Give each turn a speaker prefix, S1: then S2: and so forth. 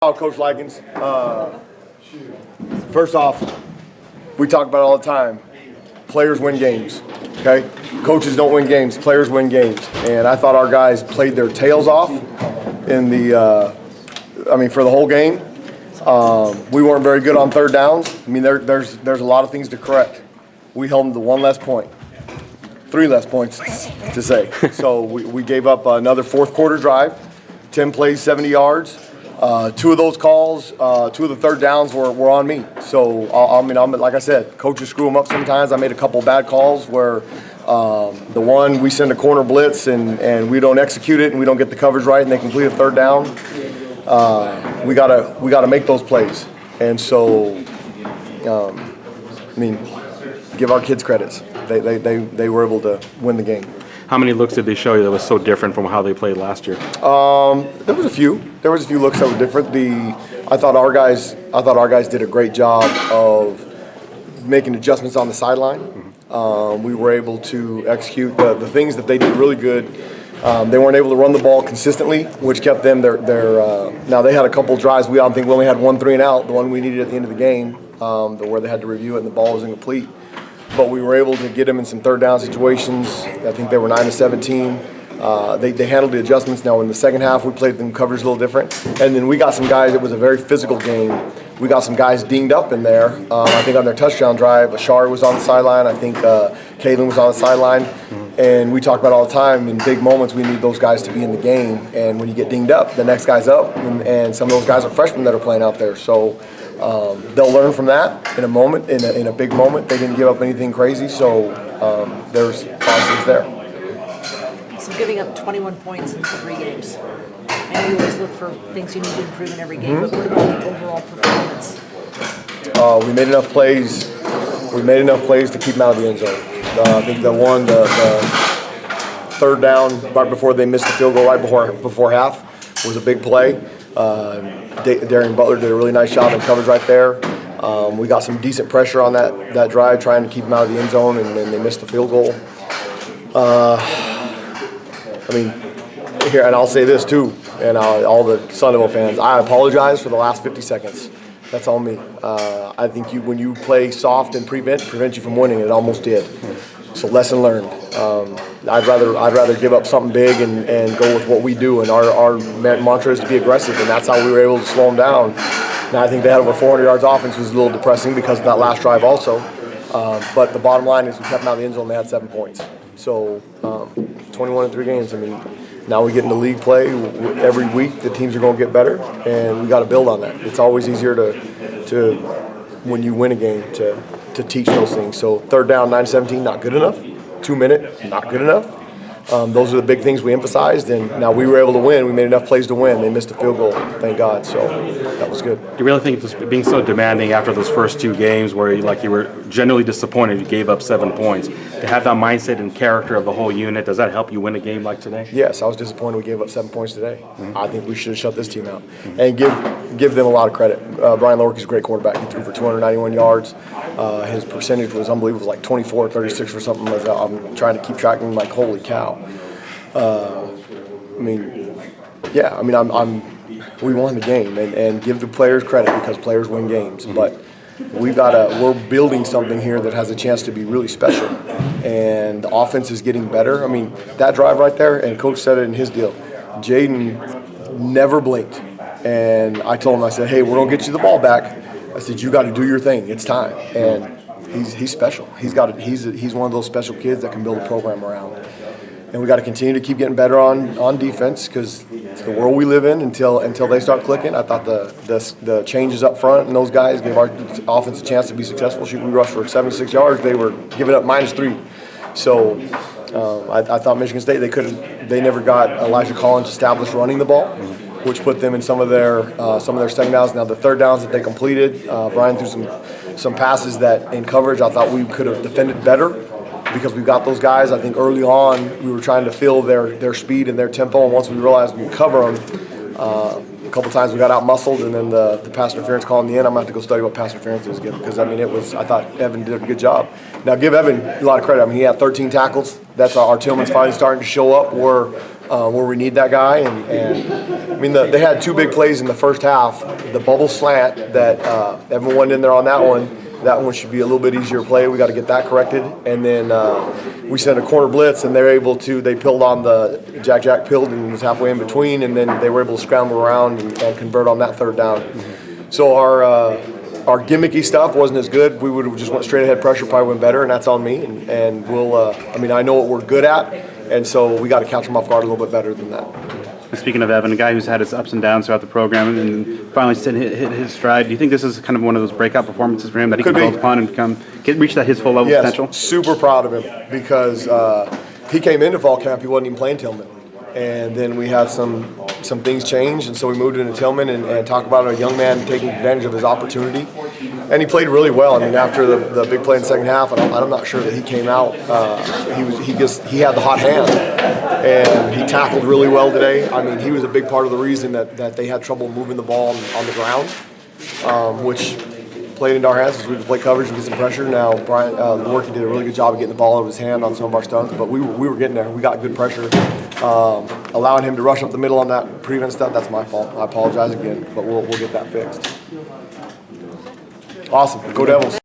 S1: Coach Likens. First off, we talk about it all the time. Players win games, okay? Coaches don't win games, players win games. And I thought our guys played their tails off in for the whole game. We weren't very good on third downs. I mean, there's a lot of things to correct. We held them to one less point. 3 less points to say. So we gave up another fourth quarter drive, 10 plays, 70 yards. 2 of those calls, 2 of the third downs were on me. So, I'm like I said, coaches screw them up sometimes. I made a couple bad calls where the one we send a corner blitz and we don't execute it and we don't get the coverage right and they complete a third down. We gotta make those plays. And so, give our kids credits. They were able to win the game.
S2: How many looks did they show you that was so different from how they played last year?
S1: There was a few. There was a few looks that were different. I thought our guys did a great job of making adjustments on the sideline. We were able to execute the things that they did really good. They weren't able to run the ball consistently, which kept them now they had a couple drives. We only had 1 3 and out, the one we needed at the end of the game, where they had to review it and the ball was incomplete. But we were able to get them in some third down situations. I think they were 9 of 17. They handled the adjustments. Now in the second half, we played them coverage a little different. And then we got some guys, it was a very physical game. We got some guys dinged up in there. I think on their touchdown drive, Ashar was on the sideline. I think Kalen was on the sideline. And we talk about all the time, in big moments, we need those guys to be in the game. And when you get dinged up, the next guy's up. And some of those guys are freshmen that are playing out there. So they'll learn from that in a moment, in a big moment. They didn't give up anything crazy, so there's positives there.
S3: So giving up 21 points in 3 games. And you always look for things you need to improve in every game, but what about the overall performance?
S1: We made enough plays. We made enough plays to keep them out of the end zone. I think the third down right before they missed the field goal, right before half, was a big play. Darian Butler did a really nice job in coverage right there. We got some decent pressure on that drive, trying to keep them out of the end zone, and then they missed the field goal. Here, and I'll say this too, and all the Sun Devil fans, I apologize for the last 50 seconds. That's on me. I think when you play soft and prevent you from winning, it almost did. So lesson learned. I'd rather give up something big and go with what we do. And our mantra is to be aggressive, and that's how we were able to slow them down. Now I think they had over 400 yards offense, was a little depressing because of that last drive also. But the bottom line is we kept them out of the end zone. They had 7 points. So 21 in 3 games. Now we get into league play every week. The teams are going to get better, and we got to build on that. It's always easier to when you win a game to teach those things. So third down, 9-17, not good enough. 2 minute, not good enough. Those are the big things we emphasized, and now we were able to win. We made enough plays to win. They missed a field goal, thank God. So that was good.
S2: Do you really think just being so demanding after those first 2 games, where you were genuinely disappointed, you gave up 7 points, to have that mindset and character of the whole unit, does that help you win a game like today?
S1: Yes, I was disappointed we gave up 7 points today. I think we should have shut this team out and give them a lot of credit. Brian Lorke's a great quarterback. He threw for 291 yards. His percentage was unbelievable. It was like 24 or 36 or something like that. I'm trying to keep track of him, like, holy cow. We won the game, and give the players credit because players win games. But we're building something here that has a chance to be really special, and the offense is getting better. That drive right there, and Coach said it in his deal, Jaden never blinked. And I told him, I said, hey, we're gonna get you the ball back. I said, you got to do your thing. It's time. And he's special. He's one of those special kids that can build a program around. And we got to continue to keep getting better on defense, because it's the world we live in until they start clicking. I thought the changes up front and those guys gave our offense a chance to be successful. We rushed for 76 yards. They were giving up -3. So I thought Michigan State, they never got Elijah Collins established running the ball, which put them in some of their second downs. Now the third downs that they completed, Brian threw some passes that in coverage I thought we could have defended better, because we got those guys. I think early on we were trying to feel their speed and their tempo, and once we realized we could cover them, a couple times we got out-muscled, and then the pass interference call in the end, I'm going to have to go study what pass interference is, because I thought Evan did a good job. Now give Evan a lot of credit. He had 13 tackles. That's our Tillman's finally starting to show up, where where we need that guy. And I mean, they had 2 big plays in the first half. The bubble slant that Evan went in there on that one. That one should be a little bit easier play. We got to get that corrected. And then we sent a corner blitz, and they're able to. They pilled on the Jack pilled and was halfway in between, and then they were able to scramble around and convert on that 3rd down. So our gimmicky stuff wasn't as good. We would have just went straight ahead pressure, probably went better, and that's on me. And we'll. I mean, I know what we're good at, and so we got to catch them off guard a little bit better than that.
S4: Speaking of Evan, a guy who's had his ups and downs throughout the program and finally hit his stride, do you think this is kind of one of those breakout performances for him that he can build upon and reach his full level potential?
S1: Yes, super proud of him because he came into fall camp, he wasn't even playing Tillman. And then we had some things change, and so we moved into Tillman and talk about a young man taking advantage of his opportunity. And he played really well. I mean, after the big play in the second half, I'm not sure that he came out. He had the hot hand, and he tackled really well today. I mean, he was a big part of the reason that they had trouble moving the ball on the ground, which played into our hands because we could play coverage and get some pressure. Now, Brian Lewerke did a really good job of getting the ball out of his hand on some of our stunts, but we were getting there. We got good pressure. Allowing him to rush up the middle on that prevent stuff, that's my fault. I apologize again, but we'll get that fixed. Awesome. Go Devils.